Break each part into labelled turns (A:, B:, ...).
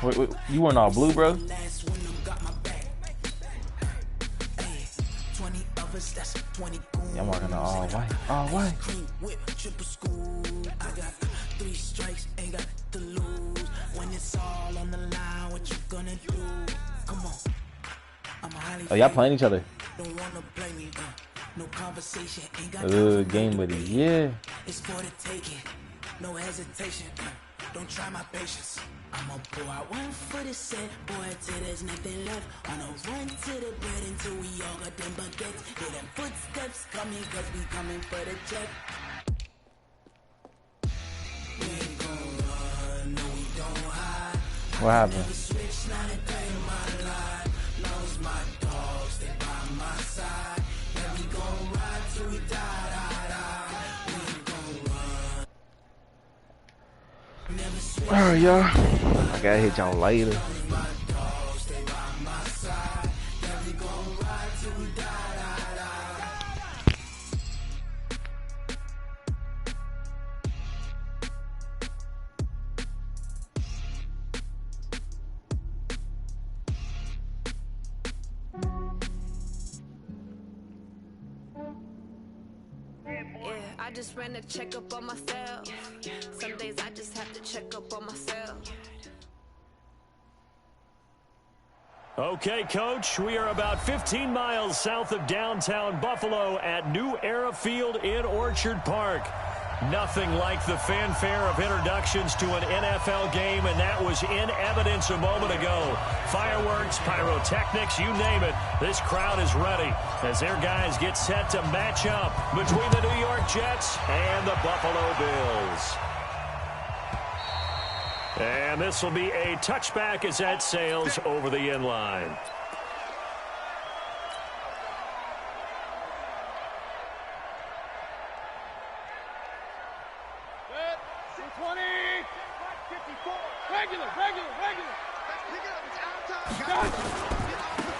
A: Wait, you weren't all blue, bro? Yeah, I'm walking all white. All white. Oh, y'all playing each other. Game with it, yeah. It's for the taking, no hesitation. Don't try my patience. I'm gonna pour out one for the set, boy, till there's nothing left. On a run to the bread until we all got them baguettes. Hear them footsteps coming, cause we coming for the check. We ain't gon' run, no, we don't hide. What happened? Switch, not a day in my life. Lost my dogs, they by my side. Yeah, we gon' ride till we die, die, die. We ain't gon' run. Alright, y'all. I gotta hit y'all later.
B: I just ran a checkup on myself. Some days I just have to check up on myself.
C: Okay, Coach, we are about 15 miles south of downtown Buffalo at New Era Field in Orchard Park. Nothing like the fanfare of introductions to an NFL game, and that was in evidence a moment ago. Fireworks, pyrotechnics, you name it. This crowd is ready as their guys get set to match up between the New York Jets and the Buffalo Bills. And this will be a touchback as that sails over the end line.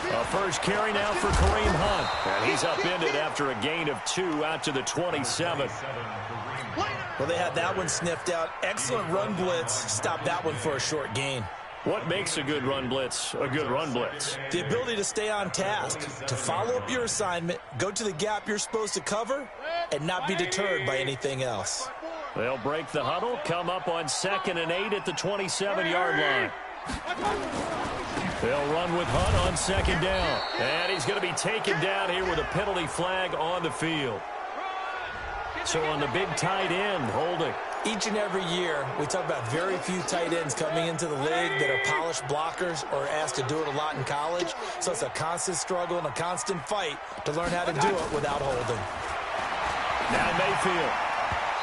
C: A first carry now for Kareem Hunt. And he's upended after a gain of 2 out to the 27.
D: Well, they had that one sniffed out. Excellent run blitz. Stopped that one for a short gain.
C: What makes a good run blitz a good run blitz?
D: The ability to stay on task, to follow up your assignment, go to the gap you're supposed to cover, and not be deterred by anything else.
C: They'll break the huddle, come up on 2nd and 8 at the 27-yard line. They'll run with Hunt on 2nd down. And he's going to be taken down here with a penalty flag on the field. So on the big tight end, holding.
D: Each and every year, we talk about very few tight ends coming into the league that are polished blockers or asked to do it a lot in college. So it's a constant struggle and a constant fight to learn how to do it without holding.
C: Now Mayfield.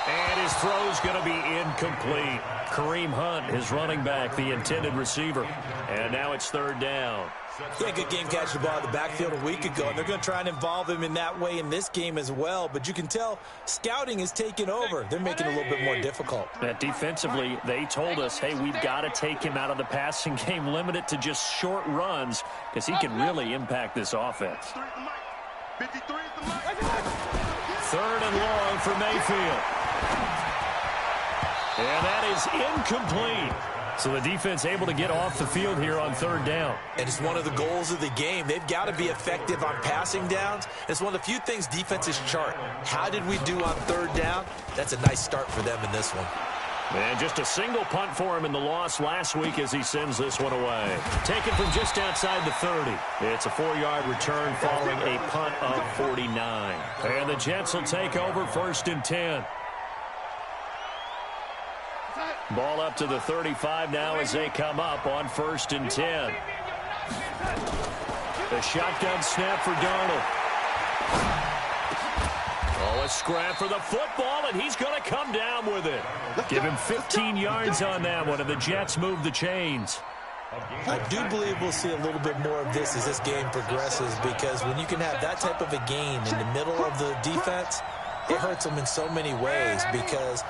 C: And his throw's going to be incomplete. Kareem Hunt, his running back, the intended receiver. And now it's 3rd down.
D: He had a good game catching the ball in the backfield a week ago, and they're going to try and involve him in that way in this game as well. But you can tell scouting is taking over. They're making it a little bit more difficult.
C: Defensively, they told us, hey, we've got to take him out of the passing game, limit it to just short runs, because he can really impact this offense. 3rd and long for Mayfield. And that is incomplete. So the defense able to get off the field here on 3rd down.
D: And it's one of the goals of the game. They've got to be effective on passing downs. It's one of the few things defenses chart. How did we do on 3rd down? That's a nice start for them in this one.
C: And just a single punt for him in the loss last week as he sends this one away. Taken from just outside the 30. It's a 4-yard return following a punt of 49. And the Jets will take over 1st and 10. Ball up to the 35 now as they come up on 1st and 10. The shotgun snap for Darnold. Oh, a scrap for the football, and he's going to come down with it. Give him 15 yards on that one, and the Jets move the chains.
D: I do believe we'll see a little bit more of this as this game progresses, because when you can have that type of a gain in the middle of the defense, it hurts them in so many ways, because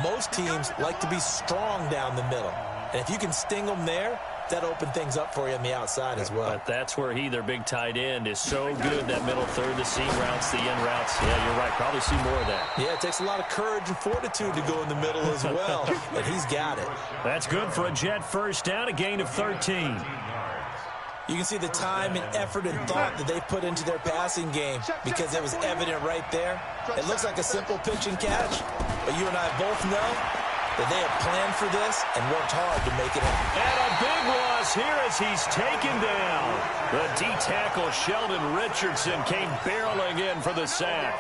D: most teams like to be strong down the middle. And if you can sting them there, that opened things up for you on the outside as well.
C: But that's where he, their big tight end, is so good, that middle third, the seam routes, the in routes. Yeah, you're right. Probably see more of that.
D: Yeah, it takes a lot of courage and fortitude to go in the middle as well, and he's got it.
C: That's good for a Jet first down, a gain of 13.
D: You can see the time and effort and thought that they put into their passing game because it was evident right there. It looks like a simple pitch and catch, but you and I both know that they have planned for this and worked hard to make it happen.
C: And a big loss here as he's taken down. The D-tackle Sheldon Richardson came barreling in for the sack.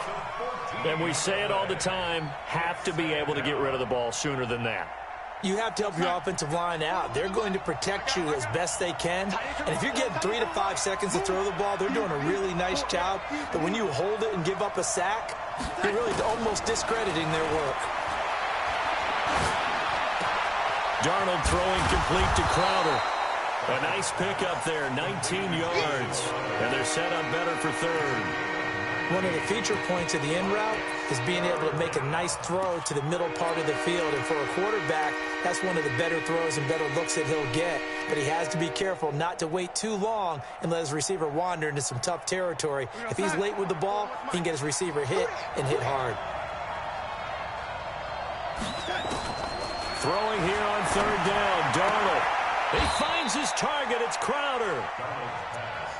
C: And we say it all the time, have to be able to get rid of the ball sooner than that.
D: You have to help your offensive line out. They're going to protect you as best they can. And if you're getting 3 to 5 seconds to throw the ball, they're doing a really nice job. But when you hold it and give up a sack, you're really almost discrediting their work.
C: Darnold throwing complete to Crowder. A nice pickup there, 19 yards. And they're set up better for third.
D: One of the feature points of the in route is being able to make a nice throw to the middle part of the field. And for a quarterback, that's one of the better throws and better looks that he'll get. But he has to be careful not to wait too long and let his receiver wander into some tough territory. If he's late with the ball, he can get his receiver hit and hit hard.
C: Throwing here on third down, Darnold. He finds his target. It's Crowder.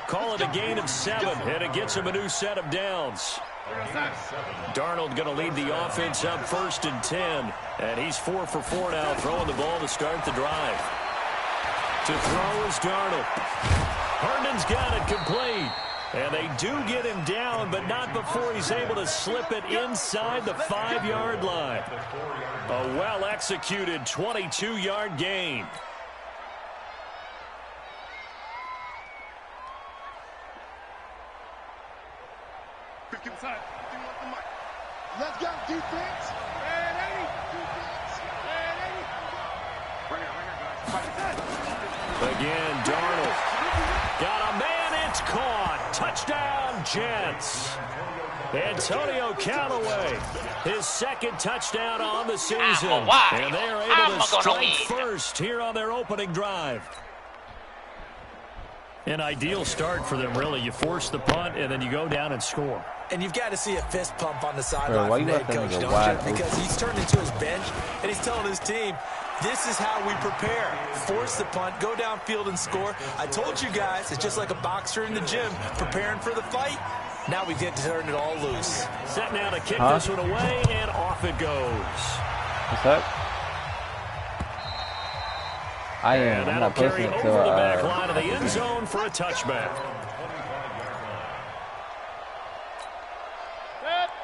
C: Call it a gain of 7, and it gets him a new set of downs. Darnold going to lead the offense up 1st and 10, and he's 4 for 4 now, throwing the ball to start the drive. To throw is Darnold. Herndon's got it complete, and they do get him down, but not before he's able to slip it inside the 5-yard line. A well-executed 22-yard gain.
E: Let's go, defense.
C: Again, Darnold. Got a man, it's caught. Touchdown, Jets. Antonio Callaway, his 2nd touchdown on the season. And they are able to strike first here on their opening drive. An ideal start for them, really. You force the punt, and then you go down and score.
D: And you've got to see a fist pump on the sideline from the head coach, don't you? Because he's turned into his bench, and he's telling his team, this is how we prepare. Force the punt, go downfield and score. I told you guys, it's just like a boxer in the gym preparing for the fight. Now we get to turn it all loose.
C: Set now to kick this one away, and off it goes.
A: What's up? I'm not pushing it
C: over the back line of the end zone for a touchback.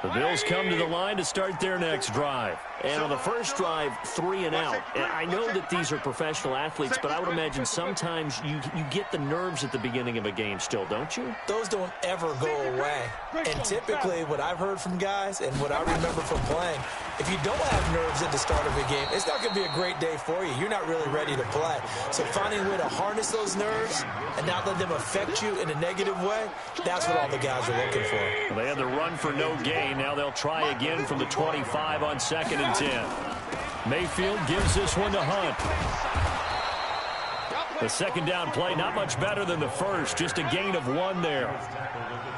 C: The Bills come to the line to start their next drive. And on the first drive, 3 and out. And I know that these are professional athletes, but I would imagine sometimes you get the nerves at the beginning of a game still, don't you?
D: Those don't ever go away. And typically what I've heard from guys and what I remember from playing, if you don't have nerves at the start of a game, it's not going to be a great day for you. You're not really ready to play. So finding a way to harness those nerves and not let them affect you in a negative way, that's what all the guys are looking for.
C: Well, they had the run for no gain. Now they'll try again from the 25 on 2nd and 10. Mayfield gives this one to Hunt. The 2nd down play, not much better than the first, just a gain of 1 there.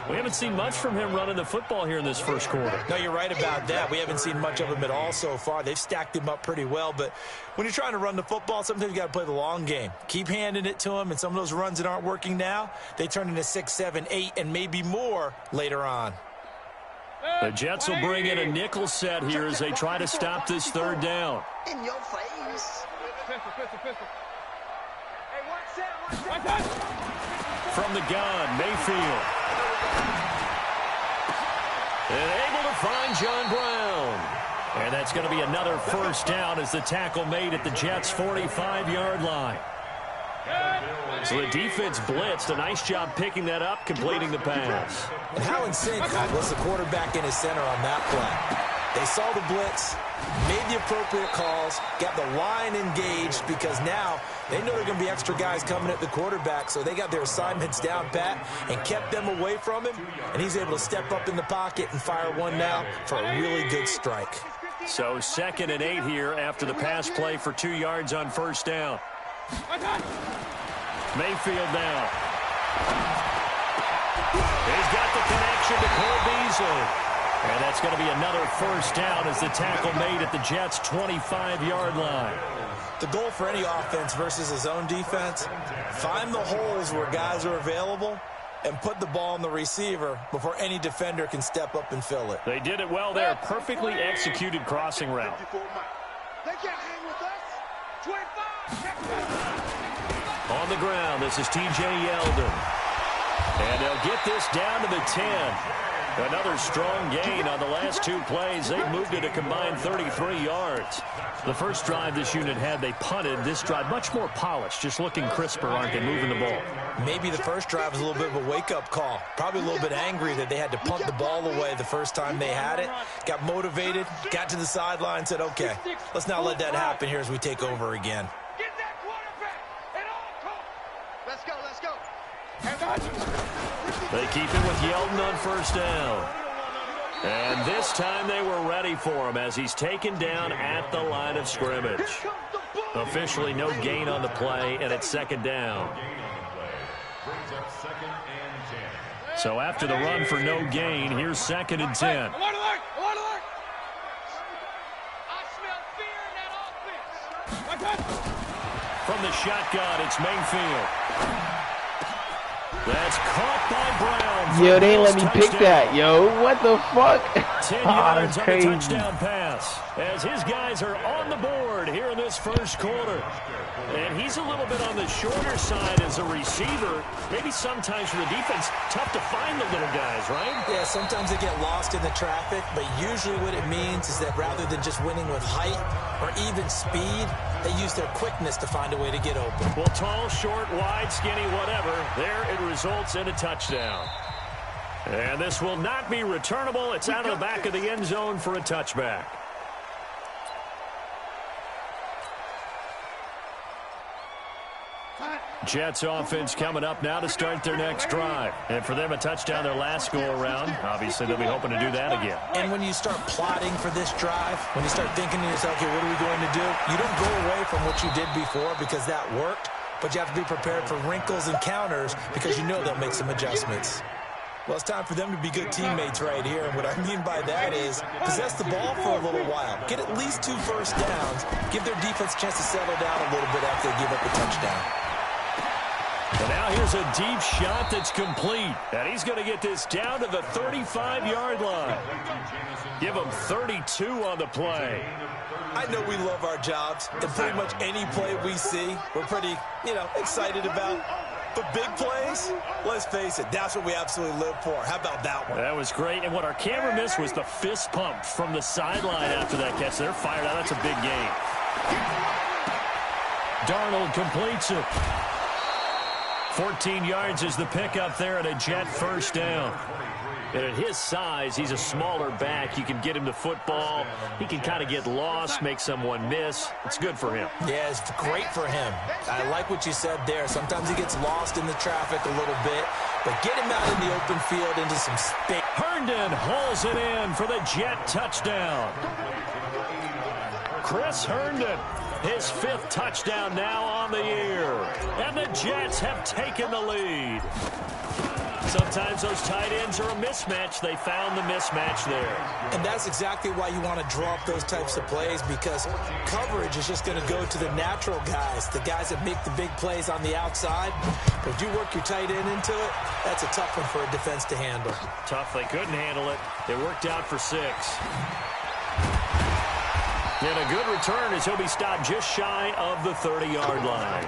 C: We haven't seen much from him running the football here in this first quarter.
D: No, you're right about that. We haven't seen much of him at all so far. They've stacked him up pretty well, but when you're trying to run the football, sometimes you got to play the long game. Keep handing it to him, and some of those runs that aren't working now, they turn into 6, 7, 8, and maybe more later on.
C: The Jets will bring in a nickel set here as they try to stop this 3rd down.
E: In your face.
C: From the gun, Mayfield. And able to find John Brown. And that's going to be another 1st down as the tackle made at the Jets' 45-yard line. So the defense blitzed. A nice job picking that up, completing the pass.
D: And how in sync was the quarterback in his center on that play? They saw the blitz, made the appropriate calls, got the line engaged because now they know there are going to be extra guys coming at the quarterback, so they got their assignments down pat and kept them away from him, and he's able to step up in the pocket and fire one now for a really good strike.
C: So 2nd and 8 here after the pass play for 2 yards on 1st down. Mayfield now. He's got the connection to Cole Beasley. And that's going to be another first down as the tackle made at the Jets' 25-yard line.
D: The goal for any offense versus his own defense, find the holes where guys are available and put the ball on the receiver before any defender can step up and fill it.
C: They did it well there. Perfectly executed crossing route.
E: They can't hang with us. 25.
C: On the ground, this is T.J. Yeldon. And they'll get this down to the 10. Another strong gain on the last two plays. They moved it a combined 33 yards. The first drive this unit had, they punted. This drive, much more polished, just looking crisper, aren't they, moving the ball?
D: Maybe the first drive was a little bit of a wake-up call. Probably a little bit angry that they had to punt the ball away the first time they had it. Got motivated, got to the sideline, said, okay, let's not let that happen here as we take over again.
E: Get that quarterback at all costs. Let's go.
C: They keep it with Yeldon on first down. And this time they were ready for him as he's taken down at the line of scrimmage. Officially no gain on the play, and it's second down. So after the run for no gain, here's second and 10.
E: I smell fear in that offense.
C: From the shotgun, it's Mayfield. That's caught by Brown.
A: Yo, they ain't let me pick that, yo. What the fuck?
C: 10 yards on the touchdown pass as his guys are on the board here in this first quarter. And he's a little bit on the shorter side as a receiver. Maybe sometimes for the defense, tough to find the little guys, right?
D: Yeah, sometimes they get lost in the traffic, but usually what it means is that rather than just winning with height or even speed, they use their quickness to find a way to get open.
C: Well, tall, short, wide, skinny, whatever, there it results in a touchdown. And this will not be returnable. It's out of the back of the end zone for a touchback. Jets offense coming up now to start their next drive. And for them, a touchdown their last go-around. Obviously, they'll be hoping to do that again.
D: And when you start plotting for this drive, when you start thinking to yourself, okay, what are we going to do? You don't go away from what you did before because that worked, but you have to be prepared for wrinkles and counters because you know they'll make some adjustments. Well, it's time for them to be good teammates right here. And what I mean by that is possess the ball for a little while. Get at least 2 first downs. Give their defense a chance to settle down a little bit after they give up a touchdown.
C: And now here's a deep shot that's complete. And he's going to get this down to the 35-yard line. Give him 32 on the play.
D: I know we love our jobs, and pretty much any play we see, we're pretty, excited about. But big plays, let's face it, that's what we absolutely live for. How about that one?
C: That was great. And what our camera missed was the fist pump from the sideline after that catch. They're fired out. That's a big gain. Darnold completes it. 14 yards is the pickup there at a Jet first down. And at his size, he's a smaller back. You can get him to football. He can kind of get lost, make someone miss. It's good for him.
D: Yeah, it's great for him. I like what you said there. Sometimes he gets lost in the traffic a little bit, but get him out in the open field into some space.
C: Herndon hauls it in for the Jet touchdown. Chris Herndon, his 5th touchdown now on the year. And the Jets have taken the lead. Sometimes those tight ends are a mismatch. They found the mismatch there.
D: And that's exactly why you want to draw up those types of plays, because coverage is just going to go to the natural guys, the guys that make the big plays on the outside. But if you work your tight end into it, that's a tough one for a defense to handle.
C: Tough. They couldn't handle it. It worked out for 6. And a good return as he'll be stopped just shy of the 30-yard line.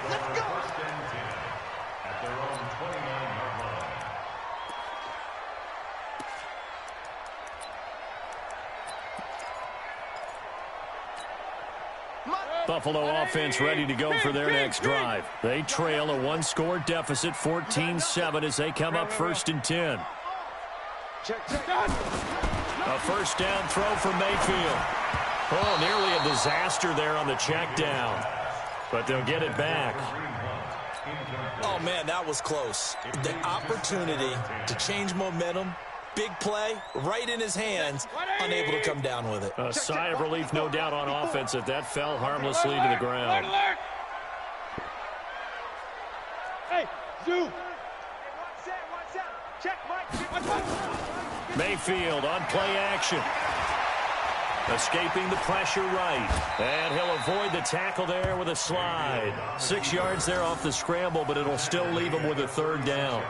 C: Buffalo offense ready to go for their next drive. They trail a 1-score deficit, 14-7 as they come up 1st and 10. A first down throw for Mayfield. Oh, nearly a disaster there on the check down. But they'll get it back.
D: Oh, man, that was close. The opportunity to change momentum, big play, right in his hands, unable to come down with it.
C: A sigh of relief, no doubt, on offense if that fell harmlessly to the ground.
E: Hey, Zoo. One set. Check, Mike.
C: Mayfield on play action. Escaping the pressure right. And he'll avoid the tackle there with a slide. 6 yards there off the scramble, but it'll still leave him with a third down.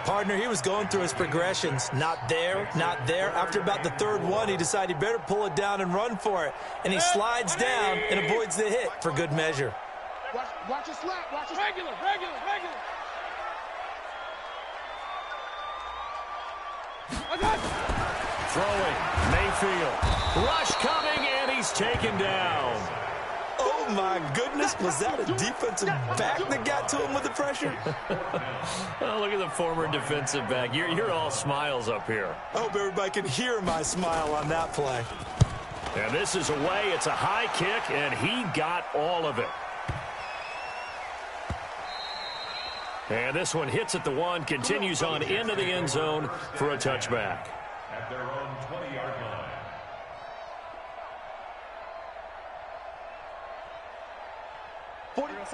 D: Partner, he was going through his progressions. Not there, not there. After about the third one, he decided he better pull it down and run for it. And he slides down and avoids the hit for good measure.
E: Watch your slap. Watch your regular.
C: Throwing, Mayfield. Rush coming, and he's taken down.
D: Oh, my goodness. Was that a defensive back that got to him with the pressure?
C: Oh, look at the former defensive back. You're all smiles up here.
D: I hope everybody can hear my smile on that play.
C: And this is away. It's a high kick, and he got all of it. And this one hits at the 1, continues on into the end zone for a touchback.
F: At their own 20-yard line.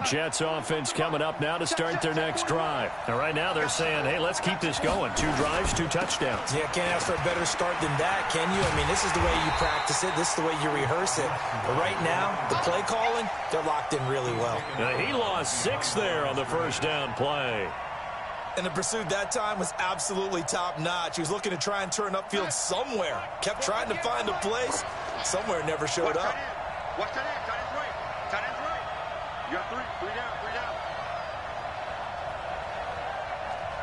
C: Jets offense coming up now to start their next drive. And right now they're saying, hey, let's keep this going. 2 drives, 2 touchdowns.
D: Yeah, can't ask for a better start than that, can you? I mean, this is the way you practice it. This is the way you rehearse it. But right now, the play calling, they're locked in really well.
C: He lost 6 there on the first down play.
D: And the pursuit that time was absolutely top-notch. He was looking to try and turn upfield somewhere. Kept trying to find a place. Somewhere never showed up.
E: Watch that end. Tight end's right. Tight end's right. You got 3 down.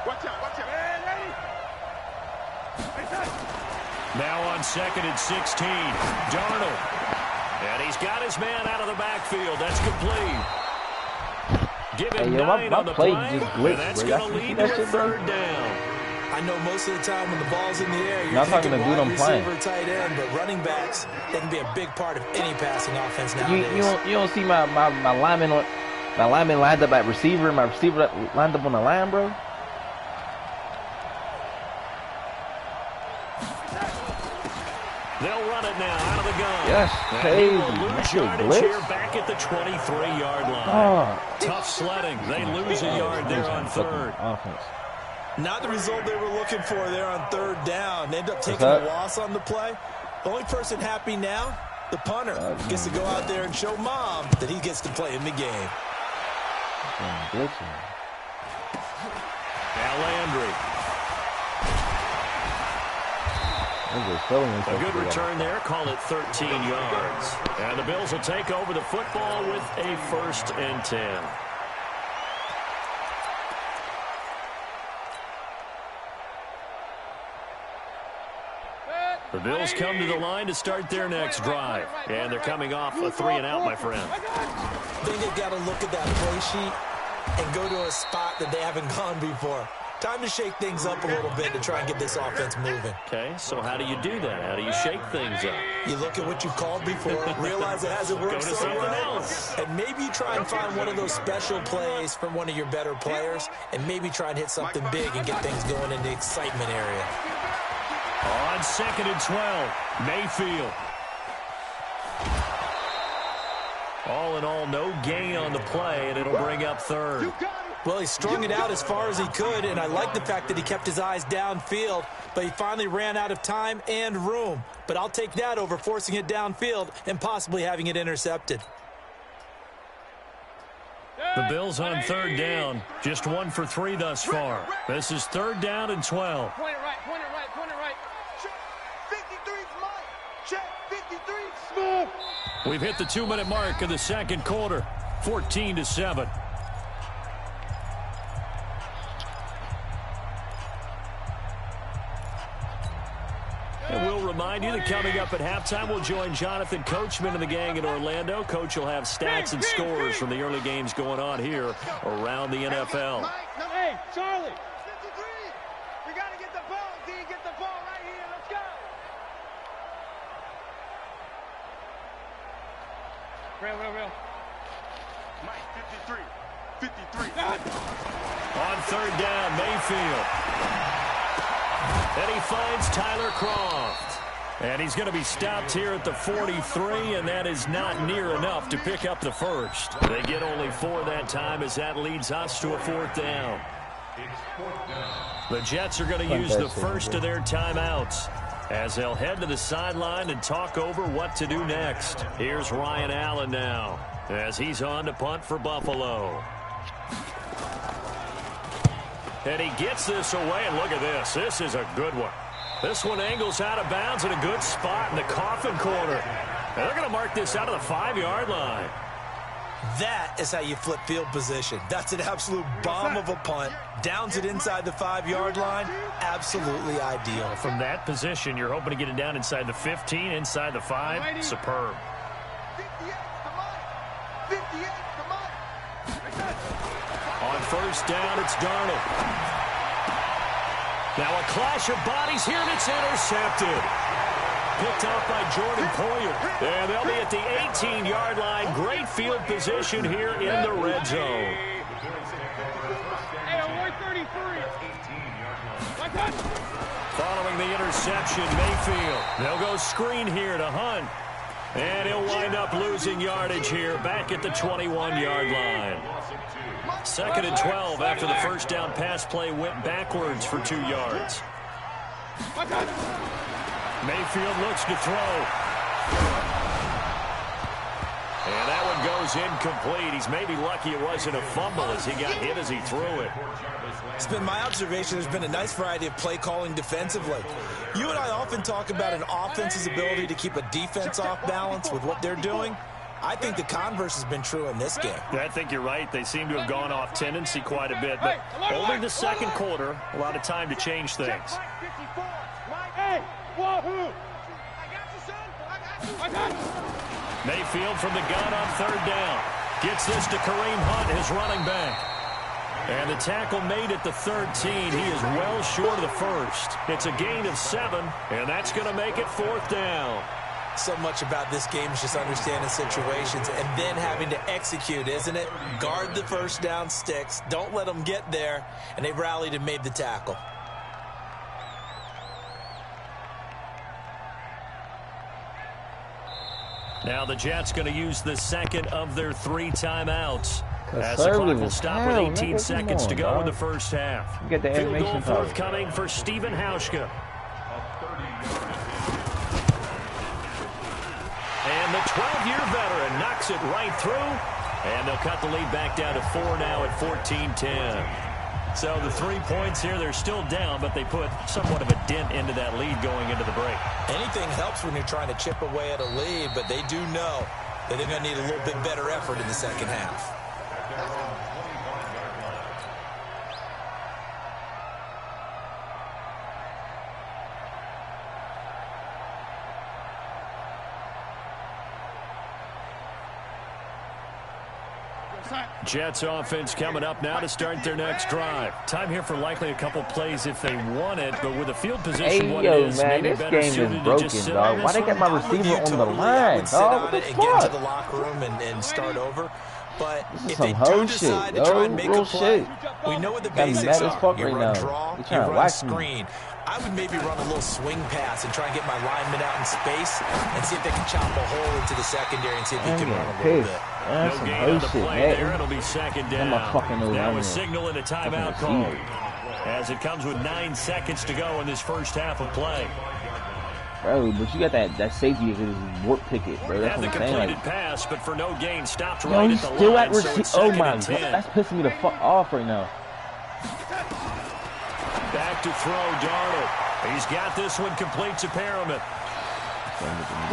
E: Watch out. Hey, lady.
C: Now on 2nd and 16, Darnold. And he's got his man out of the backfield. That's complete. Give him 9 on the play,
A: just glitched,
C: and that's
A: bro.
C: going to lead to a third down.
D: I know most of the time when the ball's in the air, you're
A: Not talking
D: thinking
A: to dude
D: wide
A: I'm playing.
D: receiver, tight end, but running backs, they can be a big part of any passing offense nowadays.
A: You don't see my lineman lined up at receiver, and my receiver lined up on the line, bro.
C: They'll run it now out of the gun.
A: Yes,
C: And
A: crazy.
C: he will lose
A: That's a
C: yardage
A: blitz.
C: here back at the 23-yard line.
A: Oh.
C: Tough sledding. They lose a yard there on third.
A: Offense.
D: Not the result they were looking for there on third down. They end up taking a loss on the play. The only person happy now, the punter, gets to go out there and show mom that he gets to play in the game.
C: Now Landry. A good return there. Call it 13 yards. And the Bills will take over the football with a 1st and 10. The Bills come to the line to start their next drive. And they're coming off a 3-and-out, my friend.
D: I think they've got to look at that play sheet and go to a spot that they haven't gone before. Time to shake things up a little bit to try and get this offense moving.
C: Okay, so how do you do that? How do you shake things up?
D: You look at what you called before, realize it hasn't worked
C: Go to
D: so
C: something
D: well,
C: else.
D: and maybe you try and find one of those special plays from one of your better players, and maybe try and hit something big and get things going in the excitement area.
C: On 2nd and 12, Mayfield. All in all, no gain on the play, and it'll bring up third.
D: Well, he strung it out as far as he could, and I like the fact that he kept his eyes downfield, but he finally ran out of time and room. But I'll take that over forcing it downfield and possibly having it intercepted.
C: The Bills on 3rd down, just 1 for 3 thus far. This is 3rd down and 12.
E: Point it right. Check 53, Mike. Check 53, smooth.
C: We've hit the 2-minute mark of the 2nd quarter, 14-7. And we'll remind you that coming up at halftime, we'll join Jonathan Coachman and the gang in Orlando. Coach will have stats and scores from the early games going on here around the NFL.
E: Hey, Charlie. 53. We got to get the ball, D. Get the ball right here. Let's go. Real. Mike, 53.
C: On 3rd down, Mayfield. And he finds Tyler Croft. And he's going to be stopped here at the 43, and that is not near enough to pick up the first. They get only 4 that time as that leads us to a 4th down. The Jets are going to use the first of their timeouts as they'll head to the sideline and talk over what to do next. Here's Ryan Allen now as he's on to punt for Buffalo. And he gets this away, and look at this. This is a good one. This one angles out of bounds in a good spot in the coffin corner. And they're going to mark this out of the 5-yard line.
D: That is how you flip field position. That's an absolute bomb of a punt. Downs it inside the 5-yard line. Absolutely ideal.
C: From that position, you're hoping to get it down inside the 15, inside the 5. Superb.
E: 58,
C: On first down, it's Darnold. Now a clash of bodies here, and it's intercepted. Picked off by Jordan Poyer. And they'll be at the 18-yard line. Great field position here in the red zone. Following the interception, Mayfield. They'll go screen here to Hunt. And he'll wind up losing yardage here back at the 21-yard line. 2nd and 12 after the first down pass play went backwards for 2 yards. Mayfield looks to throw. And that one goes incomplete. He's maybe lucky it wasn't a fumble as he got hit as he threw it.
D: It's been my observation there's been a nice variety of play calling defensively. You and I often talk about an offense's ability to keep a defense off balance with what they're doing. I think the converse has been true in this game.
C: I think you're right. They seem to have gone off tendency quite a bit, but only the second quarter, a lot of time to change things. Mayfield from the gun on 3rd down. Gets this to Kareem Hunt, his running back. And the tackle made at the 13. He is well short of the first. It's a gain of 7, and that's going to make it 4th down.
D: So much about this game is just understanding situations and then having to execute, isn't it? Guard the first down sticks. Don't let them get there. And they rallied and made the tackle.
C: Now the Jets going to use the second of their 3 timeouts. As the clock will stop with 18 seconds to go in the first half.
G: Get the
C: Field
G: animation
C: goal forthcoming for Stephen Hauschka. And the 12-year veteran knocks it right through. And they'll cut the lead back down to 4 now at 14-10. So the 3 points here, they're still down, but they put somewhat of a dent into that lead going into the break.
D: Anything helps when you're trying to chip away at a lead, but they do know that they're going to need a little bit better effort in the second half.
C: Jets offense coming up now to start their next drive. Time here for likely a couple plays if they want it, but with the field position what it is,
G: man,
C: maybe
G: this
C: better
G: game
C: suited
G: is
C: to
G: broken,
C: just sit
G: dog.
C: on
G: Why
C: this
G: they got
C: one.
G: my receiver on the
D: Totally,
G: line,
D: I would sit
G: dog?
D: on
G: What
D: it
G: the
D: and get into
G: fuck?
D: the locker room and start over. But if
G: some
D: they
G: hoe
D: do decide
G: shit,
D: to try
G: yo.
D: and make
G: Real
D: a play,
G: shit.
D: we know what the
G: Got me
D: basics
G: mad as
D: are.
G: fuck
D: You
G: right
D: run
G: now.
D: draw,
G: You
D: you
G: trying to
D: run
G: wax me.
D: screen. I would maybe run a little swing pass and try and get my lineman out in space and see if they can chop a hole into the secondary and see if he can run a little bit.
G: That's
C: No
G: some
C: gain
G: hoe
C: on the
G: shit,
C: play
G: man.
C: there. It'll be 2nd down.
G: I'm a fucking old
C: That
G: man.
C: was signaling a timeout
G: Fucking
C: call.
G: receiver.
C: As it comes with 9 seconds to go in this first half of play.
G: Bro, but you got that safety that is warp picket, bro. That's
C: Had the
G: what I'm saying.
C: completed
G: Like,
C: pass, but for no gain, stopped
G: yo,
C: right
G: he's
C: at the
G: still
C: line,
G: at
C: so
G: receiver.
C: it's
G: Oh
C: 2nd
G: my
C: and
G: god,
C: 10.
G: that's pissing me the fuck off right now.
C: Back to throw, Darnold. He's got this one complete to Perriman.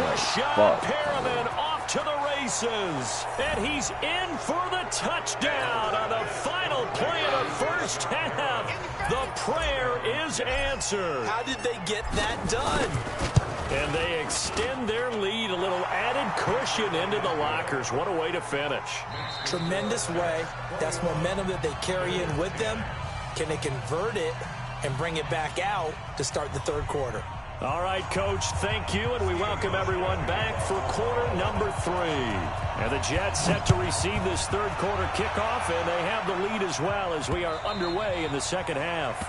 C: Rashad Perriman off to the races. And he's in for the touchdown on the final play of the first half. The prayer is answered.
D: How did they get that done?
C: And they extend their lead, a little added cushion into the lockers. What a way to finish.
D: Tremendous way. That's momentum that they carry in with them. Can they convert it and bring it back out to start the third quarter?
C: All right, Coach, thank you, and we welcome everyone back for quarter number 3. And the Jets set to receive this third quarter kickoff, and they have the lead as well as we are underway in the second half.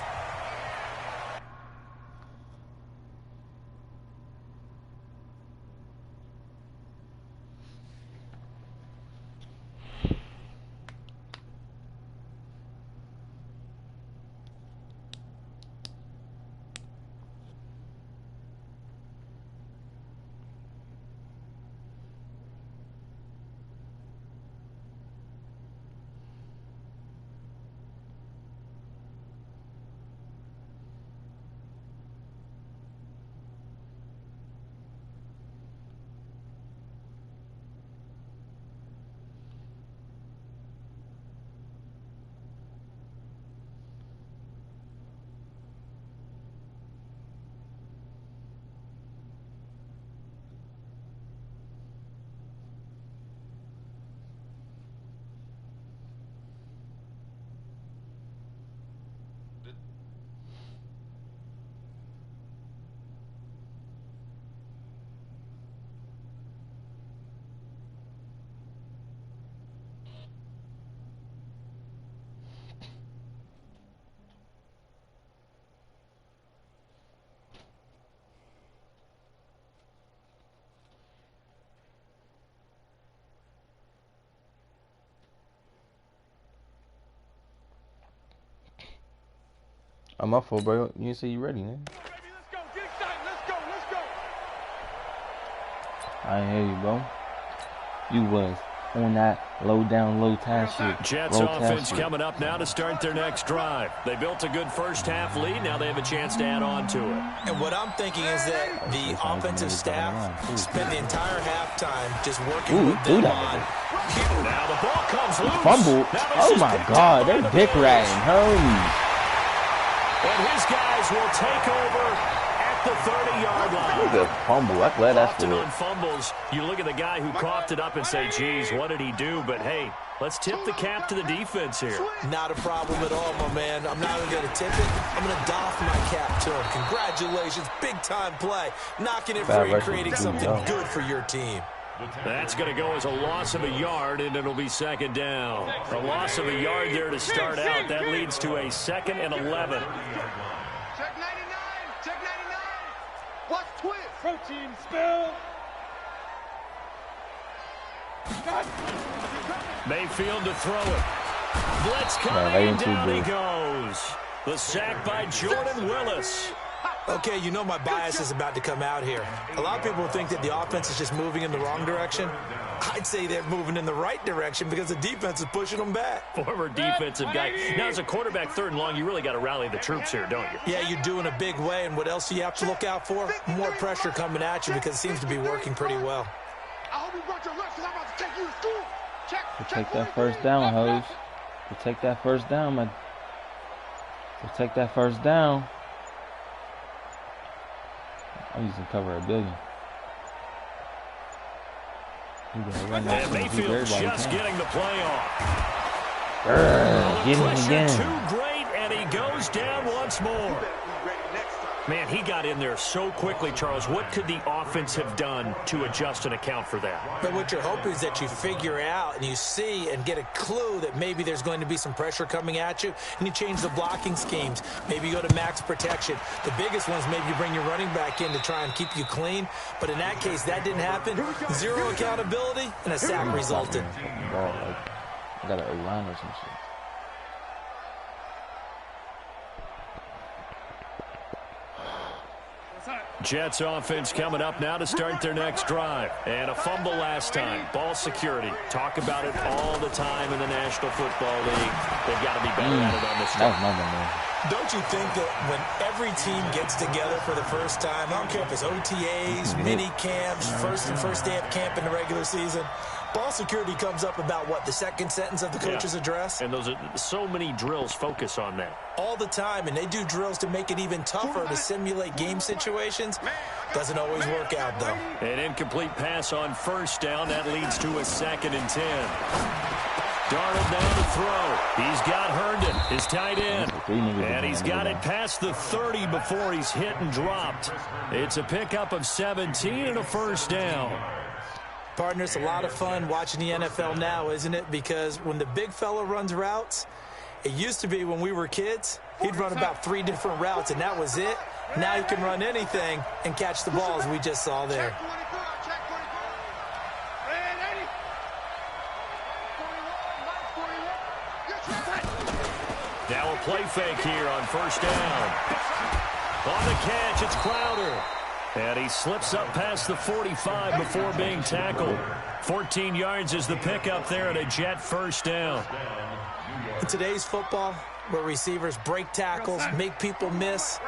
G: I'm up for it, bro. You didn't say you ready, man.
E: Let's go. Get excited. Let's go. Let's go.
G: I ain't hear you, bro. You was on that low down, low tie shit.
C: Jets offense coming up now to start their next drive. They built a good first half lead. Now they have a chance to add on to it.
D: And what I'm thinking is that the offensive staff spent the entire halftime just working with them on.
C: Now the ball comes loose.
G: Fumble. Oh my God, they dick ratting, homie.
C: And his guys will take over at the 30-yard line.
G: Look at fumble. I'm glad that's
C: Often
G: for
C: on fumbles, you look at the guy who coughed it up and say, geez, what did he do? But, hey, let's tip the cap to the defense here.
D: Not a problem at all, my man. I'm not even going to tip it. I'm going to doff my cap to him. Congratulations. Big-time play. Knocking it free, creating something good for your team.
C: That's going to go as a loss of a yard, and it'll be second down. A loss of a yard there to start out. That leads to a 2nd and 11.
E: Check 99. Check 99. What's twist? Protein spill.
C: Mayfield to throw it. Blitz coming, and down he goes. The sack by Jordan Willis.
D: Okay, you know my bias is about to come out here. A lot of people think that the offense is just moving in the wrong direction. I'd say they're moving in the right direction because the defense is pushing them back.
C: Former defensive guy. Now, as a quarterback 3rd and long, you really got to rally the troops here, don't you?
D: Yeah, you're doing a big way, and what else do you have to look out for? More pressure coming at you because it seems to be working pretty well.
E: I hope you brought your lunch because I'm about to take you to school.
G: Take that first down, hoes. Take that first down, man. Take that first down. I'm using cover a billion.
C: And Mayfield just getting the play off.
G: Get him again.
C: Too great, and he goes down once more. Man, he got in there so quickly, Charles. What could the offense have done to adjust and account for that?
D: But what you're hoping is that you figure out and you see and get a clue that maybe there's going to be some pressure coming at you, and you change the blocking schemes. Maybe you go to max protection. The biggest ones, maybe you bring your running back in to try and keep you clean. But in that case, that didn't happen. Zero accountability, and a sack resulted.
G: I got an O-line or some shit.
C: Jets offense coming up now to start their next drive. And a fumble last time. Ball security. Talk about it all the time in the National Football League. They've got to be better at it on this
G: That was
C: time.
G: my man.
D: Don't you think that when every team gets together for the first time, I don't care if it's OTAs, mini camps, first day of camp in the regular season, ball security comes up about what, the second sentence of the coach's address?
C: And those are so many drills focus on that.
D: All the time, and they do drills to make it even tougher to simulate game situations. Doesn't always work out, though.
C: An incomplete pass on first down. That leads to a 2nd and 10. Darnold down to throw. He's got Herndon, his tight end. And he's got it past the 30 before he's hit and dropped. It's a pickup of 17 and a first down.
D: Partner, it's a lot of fun watching the NFL now, isn't it? Because when the big fella runs routes, it used to be when we were kids, he'd run about 3 different routes, and that was it. Now he can run anything and catch the ball, as we just saw there.
C: Now a play fake here on first down. On the catch, it's Crowder. And he slips up past the 45 before being tackled. 14 yards is the pickup there at a Jet first down.
D: In today's football, where receivers break tackles, make people miss,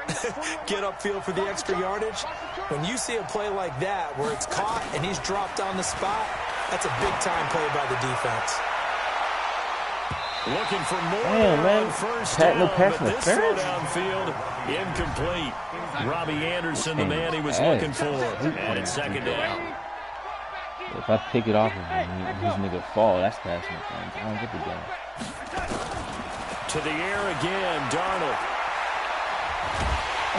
D: get upfield for the extra yardage, when you see a play like that where it's caught and he's dropped on the spot, that's a big-time play by the defense.
C: Looking for more on first down, but this throw downfield incomplete. Robbie Anderson, the man he was looking for, and it's second down.
G: If I pick it off of him and his nigga fall, that's passing things. I don't get the game.
C: To the air again, Darnold.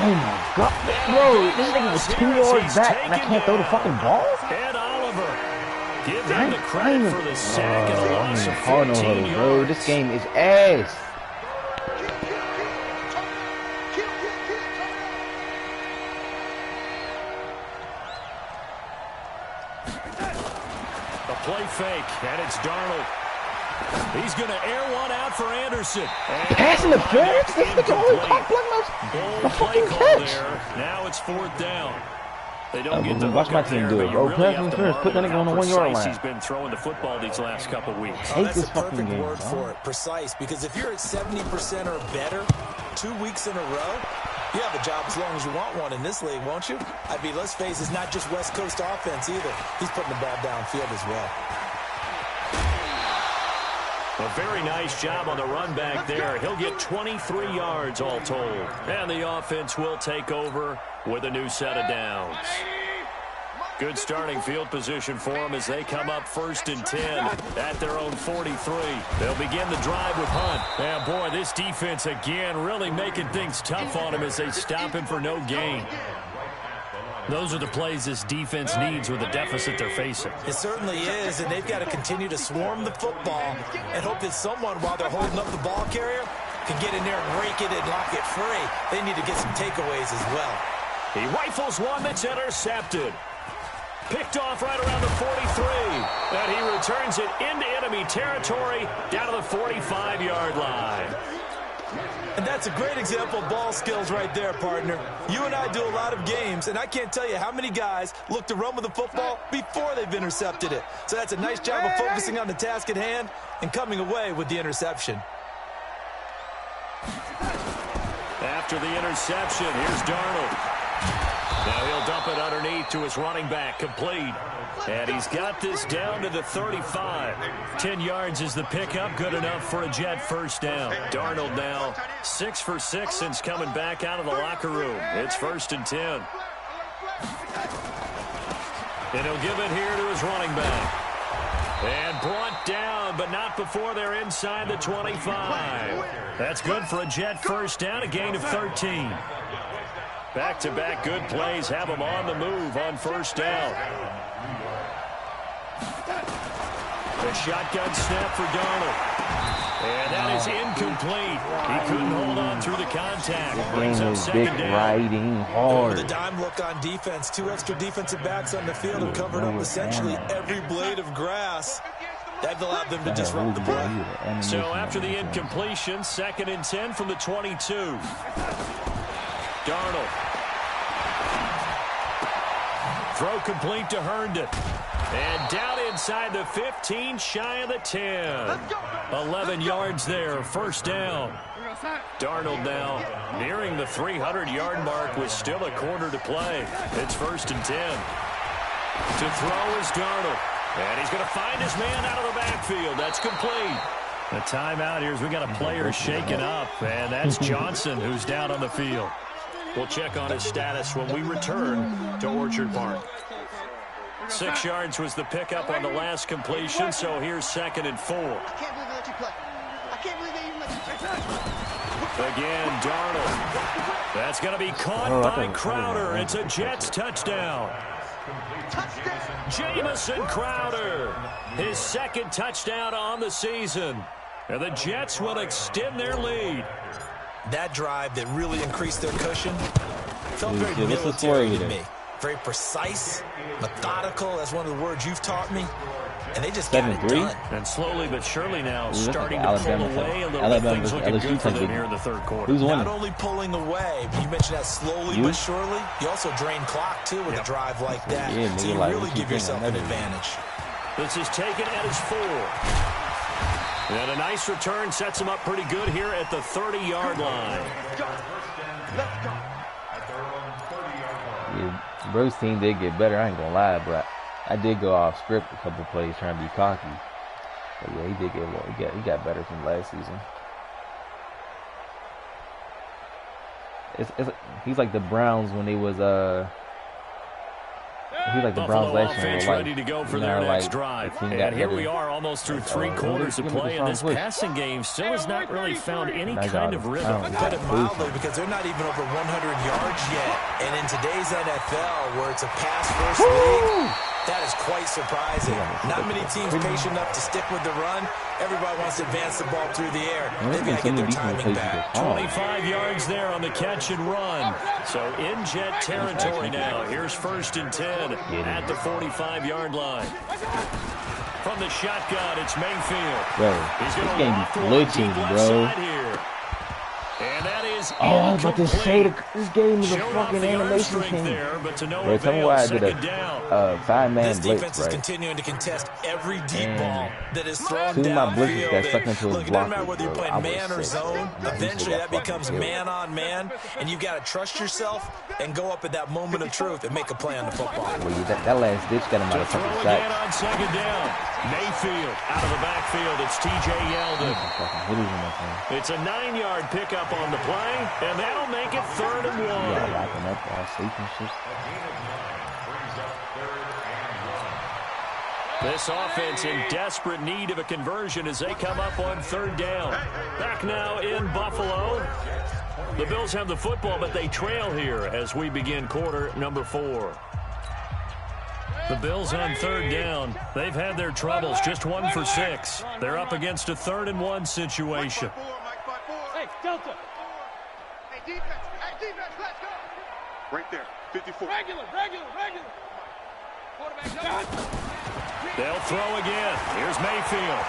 G: Oh my God, bro! This nigga was 2 yards back and I can't throw the fucking ball.
C: And Oliver. Give him the credit for the sack and a loss of 14 yards.
G: Bro, this game is ass.
C: A play fake, and it's Darnold. He's going to air one out for Anderson.
G: Pass interference? This nigga only caught the fucking catch.
C: Now it's 4th down. They don't get to
G: watch my team do it, bro. Pass interference. Put that nigga on the 1 yard line.
C: He's been throwing the football these last couple weeks.
D: Oh, that's the perfect word for it. Precise. Because if you're at 70% or better 2 weeks in a row, you have a job as long as you want one in this league, won't you? I mean, let's face it, it's not just West Coast offense either. He's putting the ball downfield as well.
C: A very nice job on the run back there. He'll get 23 yards all told. And the offense will take over with a new set of downs. Good starting field position for them as they come up 1st and 10 at their own 43. They'll begin the drive with Hunt. And boy, this defense again really making things tough on him as they stop him for no gain. Those are the plays this defense needs with the deficit they're facing.
D: It certainly is, and they've got to continue to swarm the football and hope that someone, while they're holding up the ball carrier, can get in there and rake it and lock it free. They need to get some takeaways as well.
C: He rifles one that's intercepted. Picked off right around the 43. And he returns it into enemy territory down to the 45-yard line.
D: And that's a great example of ball skills right there, partner. You and I do a lot of games, and I can't tell you how many guys look to run with the football before they've intercepted it. So that's a nice job of focusing on the task at hand and coming away with the interception.
C: After the interception, here's Darnold. Now he'll dump it underneath to his running back, complete. And he's got this down to the 35. 10 yards is the pickup, good enough for a Jet first down. Darnold now 6 for 6 since coming back out of the locker room. It's 1st and 10. And he'll give it here to his running back. And brought down, but not before they're inside the 25. That's good for a Jet first down, a gain of 13. Back-to-back good plays have them on the move on 1st down. The shotgun snap for Darnold. And that is incomplete. He couldn't hold on through the contact.
G: This game is big riding hard.
D: With a dime look on defense, 2 extra defensive backs on the field have covered up essentially every blade of grass. That allowed them to disrupt the play.
C: So after the incompletion, 2nd and 10 from the 22. Darnold. Throw complete to Herndon. And down inside the 15, shy of the 10. 11 yards there, 1st down. Darnold now nearing the 300-yard mark with still a quarter to play. It's 1st and 10. To throw is Darnold. And he's going to find his man out of the backfield. That's complete. The timeout here is we got a player shaken up, and that's Johnson who's down on the field. We'll check on his status when we return to Orchard Park. 6 yards was the pickup on the last completion, so here's 2nd and 4.
E: I can't believe they let you play. I can't believe they even let you play.
C: Again, Darnold. That's going to be caught by Crowder. It's a Jets touchdown. Jamison Crowder, his 2nd touchdown on the season. And the Jets will extend their lead.
D: That drive that really increased their cushion felt very military to me. Very precise, methodical, that's one of the words you've taught me. And they just got it done.
C: And slowly but surely now starting to pull away a little bit. Things looking good for them here in the 3rd quarter.
D: Not only pulling away, but you mentioned that slowly but surely. You also drain clock, too, with a drive like that. So you really give yourself an advantage.
C: This is taken at his 4. And a nice return sets him up pretty good here at the 30-yard line.
G: Yeah, Bro's team did get better, I ain't gonna lie, but I did go off script a couple plays trying to be cocky. But yeah, he did get a little, he got better from last season. He's like the Browns when they was he's like the Browns last year.
C: Offense ready to go for their next drive. And here we are almost through 3 quarters of play, and this passing game still has not really found any kind of rhythm.
D: Put it mildly, because they're not even over 100 yards yet. And in today's NFL, where it's a pass-first league, That is quite surprising. Not many teams patient enough to stick with the run. Everybody wants to advance the ball through the air. They've got to get their timing back.
C: 25 yards there on the catch and run. So in Jet territory now. Here's 1st and 10 at the 45-yard line. From the shotgun, it's Mayfield.
G: Bro,
C: He's
G: this
C: going
G: game
C: off
G: be
C: the
G: glitching,
C: deep left
G: bro.
C: side here. And that is
G: Oh, I was about to say,
C: incomplete.
G: this game is a
C: Showed off
G: fucking
C: the arm
G: animation
C: strength
G: thing.
C: there, but to no
G: Bro, tell me
C: avail.
G: why I did
C: Second down.
G: a 5-man
D: This
G: blitz,
D: defense is
G: right?
D: continuing to contest every deep
G: And
D: ball that is thrown
G: two of my blitzes
D: downfield.
G: got stuck into a
D: Look, it doesn't matter
G: blocker,
D: whether you're
G: bro. I
D: playing
G: would've
D: man or
G: said,
D: zone.
G: man,
D: Eventually, that
G: fucking
D: becomes
G: killed.
D: man-on-man, and you've got to trust yourself and go up at that moment of truth and make a play on the football.
G: Well, that last ditch got him out
C: To
G: of
C: throw
G: fucking
C: again
G: sack.
C: on second down. Mayfield out of the backfield. It's T.J. Yeldon. It's a 9-yard pickup on the play, and that'll make it 3rd and 1.
G: Yeah, locking up all safe and shit.
C: This offense in desperate need of a conversion as they come up on 3rd down. Back now in Buffalo. The Bills have the football, but they trail here as we begin quarter number 4. The Bills on 3rd down. They've had their troubles, just 1 for 6. They're up against a 3rd and 1 situation.
E: Hey, Delta. Hey, defense, let's go. Right there, 54. Regular. Quarterback,
C: They'll throw again. Here's Mayfield.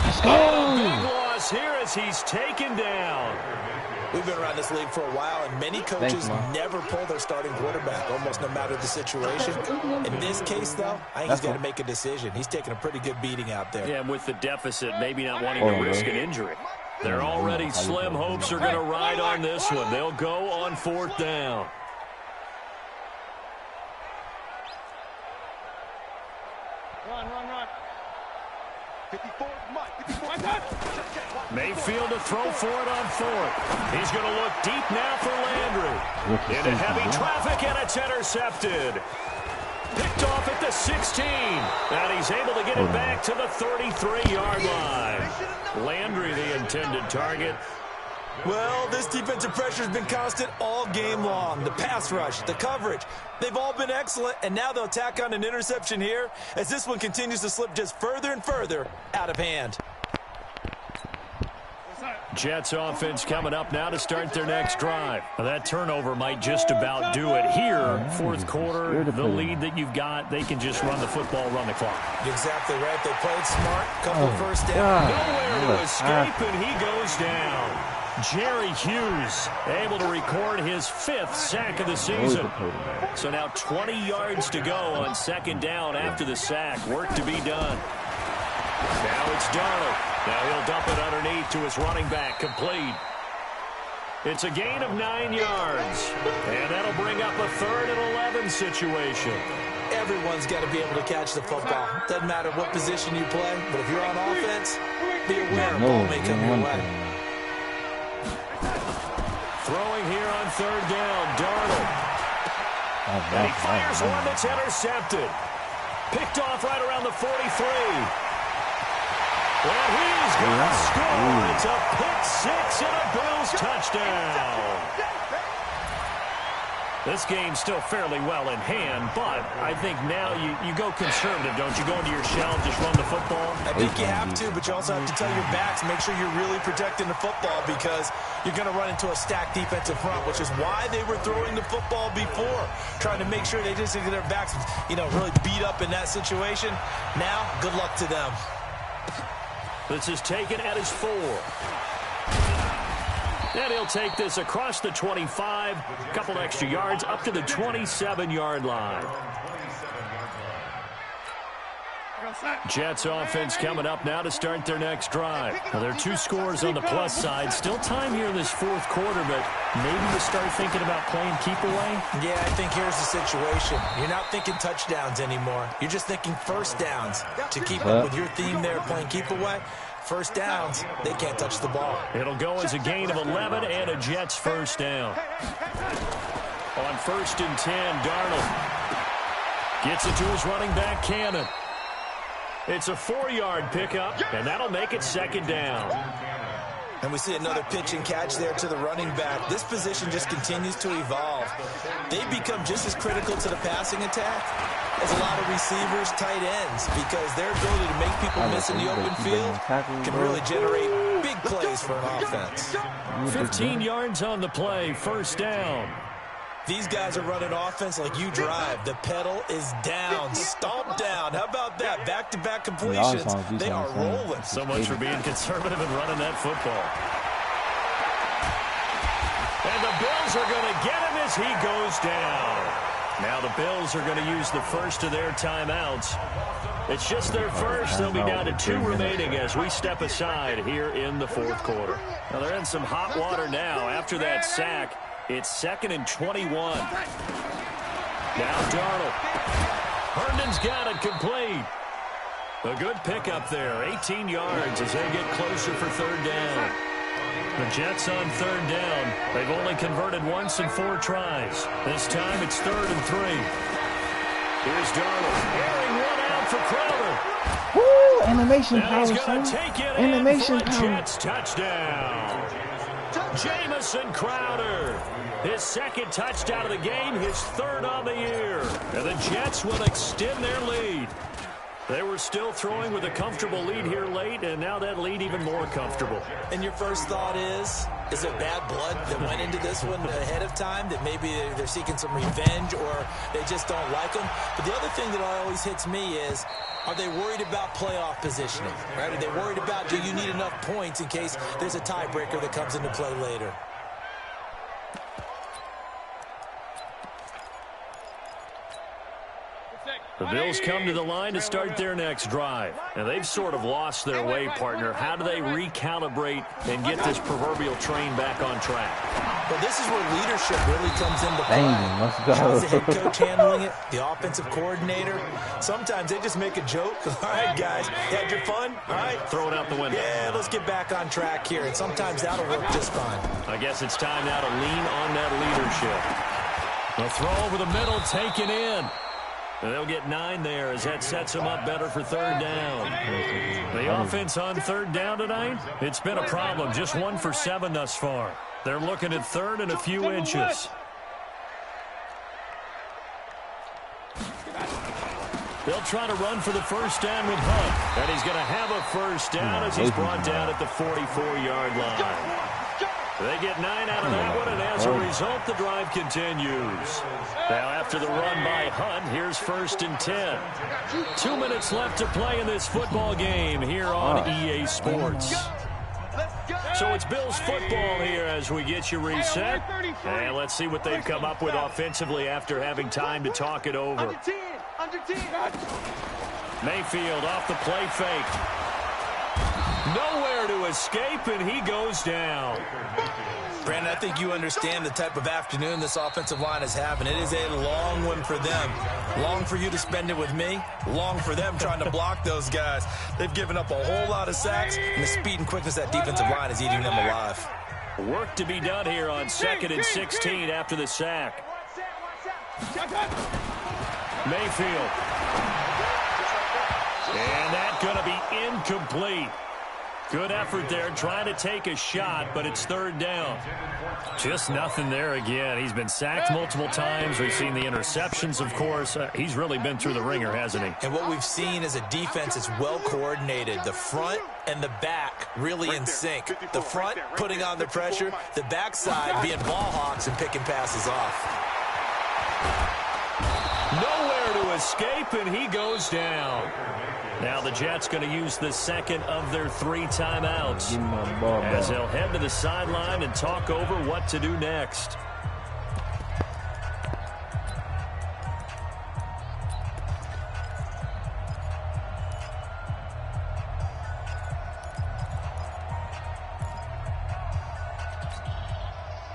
G: Let's go!
C: Big loss here as he's taken down.
D: We've been around this league for a while, and many coaches never pull their starting quarterback, almost no matter the situation. In this case, though, I think he's got to make a decision. He's taking a pretty good beating out there.
C: Yeah, and with the deficit, maybe not wanting to risk an injury. They're already slim hopes are going to ride on this one. They'll go on 4th down.
E: Run. 54, Mike. 54.
C: Mayfield to throw for it on 4th. He's going to look deep now for Landry. Into heavy traffic, and it's intercepted. Picked off at the 16. And he's able to get it back to the 33-yard line. Landry, the intended target.
D: Well, this defensive pressure has been constant all game long. The pass rush, the coverage, they've all been excellent, and now they'll tack on an interception here as this one continues to slip just further and further out of hand.
C: Jets offense coming up now to start their next drive. Now, that turnover might just about do it here. 4th quarter, the lead that you've got, they can just run the football, run the clock.
D: Exactly right. They played smart. Couple first down.
C: Nowhere to escape, and he goes down. Jerry Hughes able to record his 5th sack of the season. So now 20 yards to go on 2nd down after the sack. Work to be done. Now it's Darnold. Now he'll dump it underneath to his running back. Complete. It's a gain of 9 yards. And that'll bring up a 3rd and 11 situation.
D: Everyone's got to be able to catch the football. Doesn't matter what position you play, but if you're on offense, be aware a ball may come your way.
C: Throwing here on 3rd down, Darnold. And he fires one that's intercepted. Picked off right around the 43. And he's going to score. It's a pick 6 and a Bills touchdown. This game's still fairly well in hand, but I think now you go conservative, don't you? Go into your shell and just run the football?
D: I think you have to, but you also have to tell your backs, make sure you're really protecting the football because you're going to run into a stacked defensive front, which is why they were throwing the football before, trying to make sure they just get their backs, really beat up in that situation. Now, good luck to them.
C: This is taken at his 4. And he'll take this across the 25, a couple extra yards, up to the 27-yard line. Jets offense coming up now to start their next drive. Now, there are 2 scores on the plus side. Still time here in this 4th quarter, but maybe you start thinking about playing keep away?
D: Yeah, I think here's the situation. You're not thinking touchdowns anymore. You're just thinking first downs. To keep up with your theme there, playing keep away, first downs, they can't touch the ball.
C: It'll go as a gain of 11 and a Jets first down. On 1st and 10, Darnold gets it to his running back, Cannon. It's a 4-yard pickup, and that'll make it 2nd down.
D: And we see another pitch and catch there to the running back. This position just continues to evolve. They become just as critical to the passing attack as a lot of receivers, tight ends, because their ability to make people miss in the open field can really generate big plays for an offense.
C: 15 yards on the play, first down.
D: These guys are running offense like you drive. The pedal is down, stomped down. How about that? Back-to-back completions. They are rolling.
C: So much for being conservative and running that football. And the Bills are going to get him as he goes down. Now the Bills are going to use the first of their timeouts. It's just their first. They'll be down to 2 remaining as we step aside here in the fourth quarter. Now they're in some hot water now after that sack. It's 2nd and 21. Now Darnold. Herndon's got it complete. A good pickup there. 18 yards as they get closer for third down. The Jets on third down. They've only converted once in 4 tries. This time it's 3rd and 3. Here's Darnold. Airing one out for Crowder.
G: Woo! Animation
C: Now
G: power,
C: he's going
G: son.
C: to take it
G: Animation
C: in for a
G: power.
C: Jets touchdown. Jamison Crowder. His 2nd touchdown of the game, his 3rd on the year. And the Jets will extend their lead. They were still throwing with a comfortable lead here late, and now that lead even more comfortable.
D: And your first thought is it bad blood that went into this one ahead of time, that maybe they're seeking some revenge or they just don't like them? But the other thing that always hits me is, are they worried about playoff positioning? Right? Are they worried about, do you need enough points in case there's a tiebreaker that comes into play later?
C: The Bills come to the line to start their next drive. And they've sort of lost their way, partner. How do they recalibrate and get this proverbial train back on track?
D: Well, this is where leadership really comes into play.
G: Dang, let's go.
D: How's the head coach handling it? The offensive coordinator? Sometimes they just make a joke. All right, guys, you had your fun? All right.
C: Throw it out the window.
D: Yeah, let's get back on track here. And sometimes that'll work just fine.
C: I guess it's time now to lean on that leadership. The throw over the middle, taken in. And they'll get 9 there as that sets them up better for third down. The offense on third down tonight, it's been a problem. Just 1 for 7 thus far. They're looking at 3rd and a few inches. They'll try to run for the first down with Hunt. And he's going to have a first down as he's brought down at the 44-yard line. They get 9 out of that one, and as a result, the drive continues. Now, after the run by Hunt, here's 1st and 10. 2 minutes left to play in this football game here on EA Sports. So it's Bills football here as we get you reset. And let's see what they've come up with offensively after having time to talk it over. Mayfield off the play fake. Nowhere to escape, and he goes down.
D: Brandon, I think you understand the type of afternoon this offensive line is having. It is a long one for them. Long for you to spend it with me. Long for them trying to block those guys. They've given up a whole lot of sacks, and the speed and quickness of that defensive line is eating them alive.
C: Work to be done here on 2nd and 16 after the sack. Mayfield. And that's going to be incomplete. Good effort there, trying to take a shot, but it's 3rd down. Just nothing there again. He's been sacked multiple times. We've seen the interceptions, of course. He's really been through the ringer, hasn't he?
D: And what we've seen is a defense that's well coordinated. The front and the back really in sync. The front putting on the pressure, the backside being ball hawks and picking passes off.
C: Nowhere to escape, and he goes down. Now the Jets going to use the 2nd of their 3 timeouts as they'll head to the sideline and talk over what to do next.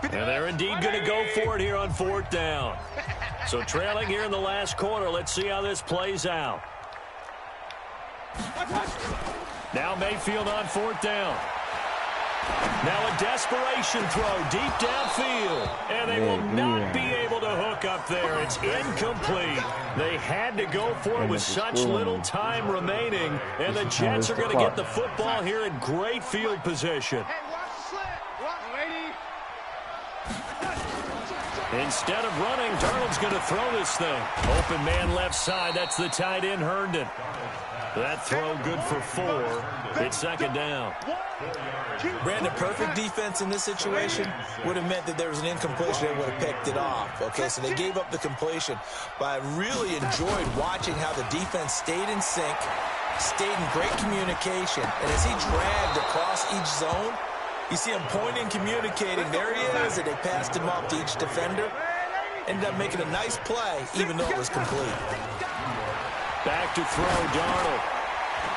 C: And they're indeed going to go for it here on 4th down. So trailing here in the last quarter, let's see how this plays out. Now Mayfield on 4th down. Now a desperation throw deep downfield. And they will not be able to hook up there. It's incomplete. They had to go for it with such little time remaining. And the Jets are going to get the football here in great field position. Instead of running, Darnold's going to throw this thing. Open man left side. That's the tight end, Herndon. That throw good for 4. It's second down.
D: Brandon, perfect defense in this situation would have meant that there was an incompletion. They would have picked it off. Okay, so they gave up the completion. But I really enjoyed watching how the defense stayed in sync, stayed in great communication. And as he dragged across each zone, you see him pointing, communicating. There he is, and they passed him off to each defender. Ended up making a nice play, even though it was complete.
C: Back to throw, Darnold.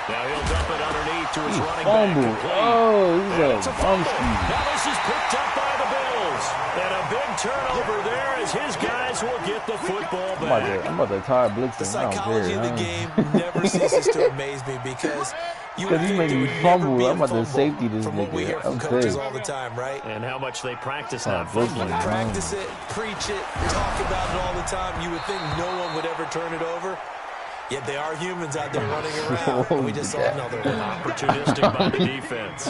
C: Now he'll dump it underneath to his running
G: fumble.
C: back.
G: Oh, he's a fumble.
C: Now this is picked up by the Bills. And a big turnover there as his guys will get the football back.
G: I'm about to tire blitzing.
D: The psychology of the game never ceases to amaze me because you would think
G: making me fumble. I'm about to safety this
D: from what we hear from coaches all the time, right?
C: And how much they practice not fumbling.
D: Practice it, preach it, talk about it all the time. You would think no one would ever turn it over. Yet they are humans out there running around. And we just saw another one.
C: Opportunistic by the defense.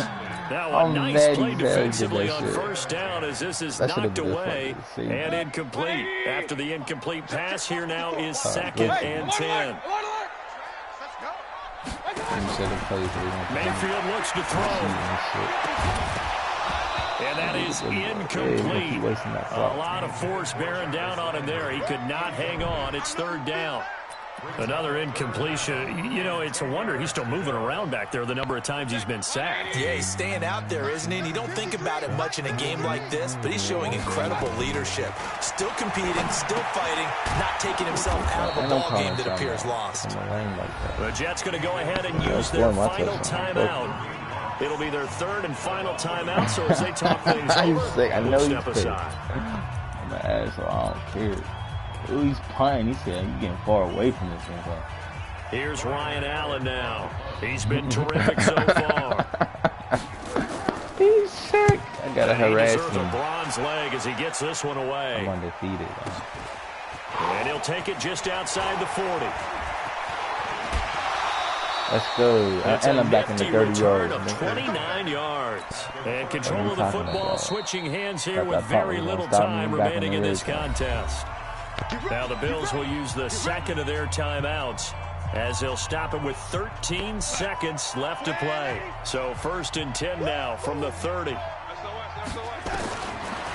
C: Now a nice play defensively on first down as this is knocked away and incomplete. After the incomplete pass, here now is second and 10. Mayfield looks to throw. And that is incomplete. A lot of force bearing down on him there. He could not hang on. It's third down. Another incompletion. You know, it's a wonder he's still moving around back there the number of times he's been sacked.
D: Yeah, he's staying out there, isn't he? And you don't think about it much in a game like this, but he's showing incredible leadership. Still competing, still fighting, not taking himself out of a ball game that appears lost.
C: The Jets going to go ahead and use their final timeout. It'll be their third and final timeout, so as they talk things over,
G: I know
C: we'll
G: he's
C: step aside.
G: I'm an asshole. I don't care. Ooh, he's punting. He said, "You getting far away from this thing."
C: Here's Ryan Allen now. He's been terrific so far.
G: He's sick. I gotta harass him.
C: A bronze leg as he gets this one away.
G: I'm undefeated.
C: And he'll take it just outside the 40.
G: Let's go. And I'm back in the 30 yards.
C: Of 29 yards. And control of the football switching hands here with very little time remaining in this contest. Now the Bills will use the second of their timeouts as they'll stop it with 13 seconds left to play. So first and 10 now from the 30.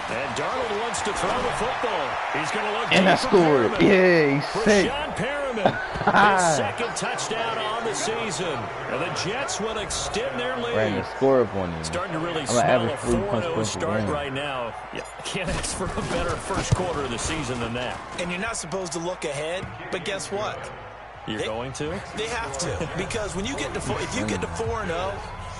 C: And Darnold wants to throw the football. He's going to look.
G: And I scored. Yeah, he's sick.
C: Rashad Perriman, his second touchdown on the season. And the Jets will extend their lead.
G: Brandon, score up on you.
C: Starting to really smell a 4-0 start right now. Yeah, can't ask for a better first quarter of the season than that.
D: And you're not supposed to look ahead, but guess what?
C: You're going to?
D: They have to, because when you get to if you get to 4-0,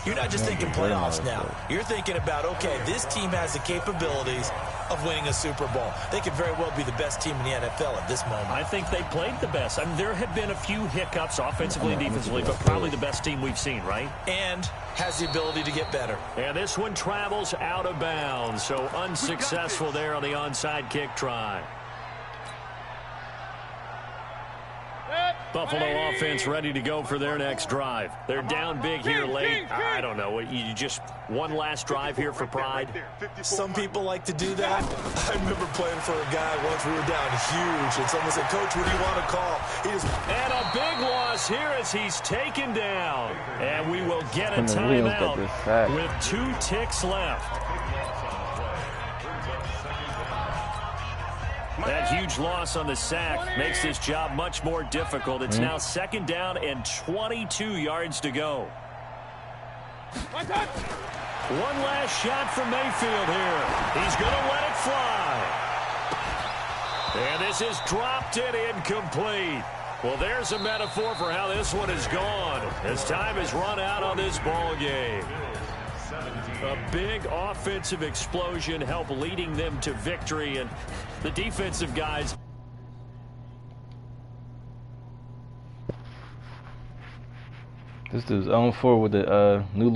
D: you're not just thinking playoffs now. You're thinking about, okay, this team has the capabilities of winning a Super Bowl. They could very well be the best team in the NFL at this moment.
C: I think they played the best. I mean, there have been a few hiccups offensively and defensively, but probably the best team we've seen, right?
D: And has the ability to get better.
C: And this one travels out of bounds, so unsuccessful there on the onside kick try. Buffalo offense ready to go for their next drive. They're down big here late. I don't know. You just one last drive here for pride?
D: Some people like to do that. I remember playing for a guy once. We were down huge, and someone said, "Coach, what do you want to call?"
C: And a big loss here as he's taken down. And we will get a timeout with 2 ticks left. That huge loss on the sack makes this job much more difficult. It's now second down and 22 yards to go. One last shot from Mayfield here. He's going to let it fly. And this is dropped and incomplete. Well, there's a metaphor for how this one is gone as time has run out on this ball game. A big offensive explosion helped leading them to victory, and the defensive guys.
G: This dude's 0-4 with the new